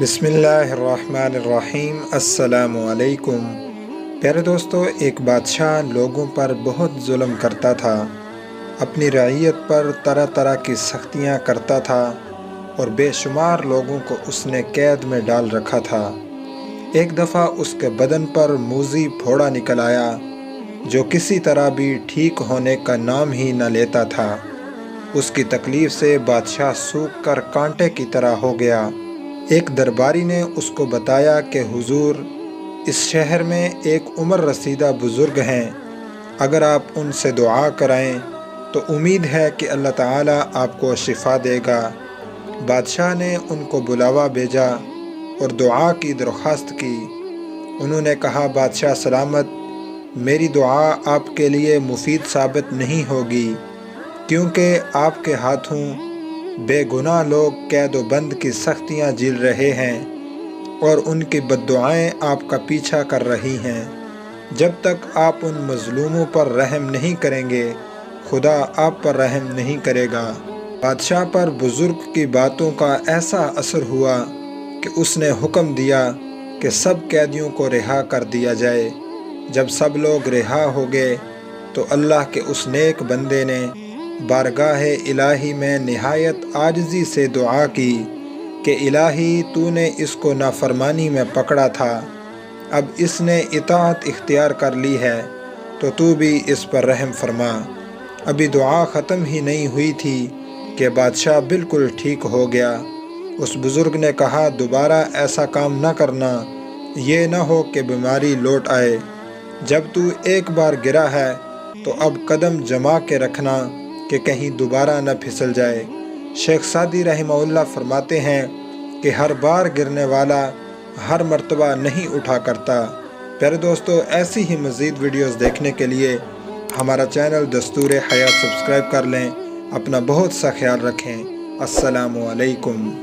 بسم اللہ الرحمن الرحیم۔ السلام علیکم۔ پیارے دوستو، ایک بادشاہ لوگوں پر بہت ظلم کرتا تھا، اپنی رعیت پر طرح طرح کی سختیاں کرتا تھا اور بے شمار لوگوں کو اس نے قید میں ڈال رکھا تھا۔ ایک دفعہ اس کے بدن پر موذی پھوڑا نکل آیا جو کسی طرح بھی ٹھیک ہونے کا نام ہی نہ لیتا تھا۔ اس کی تکلیف سے بادشاہ سوکھ کر کانٹے کی طرح ہو گیا۔ ایک درباری نے اس کو بتایا کہ حضور، اس شہر میں ایک عمر رسیدہ بزرگ ہیں، اگر آپ ان سے دعا کرائیں تو امید ہے کہ اللہ تعالیٰ آپ کو شفا دے گا۔ بادشاہ نے ان کو بلاوا بھیجا اور دعا کی درخواست کی۔ انہوں نے کہا، بادشاہ سلامت، میری دعا آپ کے لیے مفید ثابت نہیں ہوگی، کیونکہ آپ کے ہاتھوں بے گناہ لوگ قید و بند کی سختیاں جھیل رہے ہیں اور ان کی بد دعائیں آپ کا پیچھا کر رہی ہیں۔ جب تک آپ ان مظلوموں پر رحم نہیں کریں گے، خدا آپ پر رحم نہیں کرے گا۔ بادشاہ پر بزرگ کی باتوں کا ایسا اثر ہوا کہ اس نے حکم دیا کہ سب قیدیوں کو رہا کر دیا جائے۔ جب سب لوگ رہا ہو گئے تو اللہ کے اس نیک بندے نے بارگاہ الہی میں نہایت عاجزی سے دعا کی کہ الہی، تو نے اس کو نافرمانی میں پکڑا تھا، اب اس نے اطاعت اختیار کر لی ہے تو بھی اس پر رحم فرما۔ ابھی دعا ختم ہی نہیں ہوئی تھی کہ بادشاہ بالکل ٹھیک ہو گیا۔ اس بزرگ نے کہا، دوبارہ ایسا کام نہ کرنا، یہ نہ ہو کہ بیماری لوٹ آئے۔ جب تو ایک بار گرا ہے تو اب قدم جما کے رکھنا کہ کہیں دوبارہ نہ پھسل جائے۔ شیخ سعدی رحمہ اللہ فرماتے ہیں کہ ہر بار گرنے والا ہر مرتبہ نہیں اٹھا کرتا۔ پیارے دوستو، ایسی ہی مزید ویڈیوز دیکھنے کے لیے ہمارا چینل دستور حیات سبسکرائب کر لیں۔ اپنا بہت سا خیال رکھیں۔ السلام علیکم۔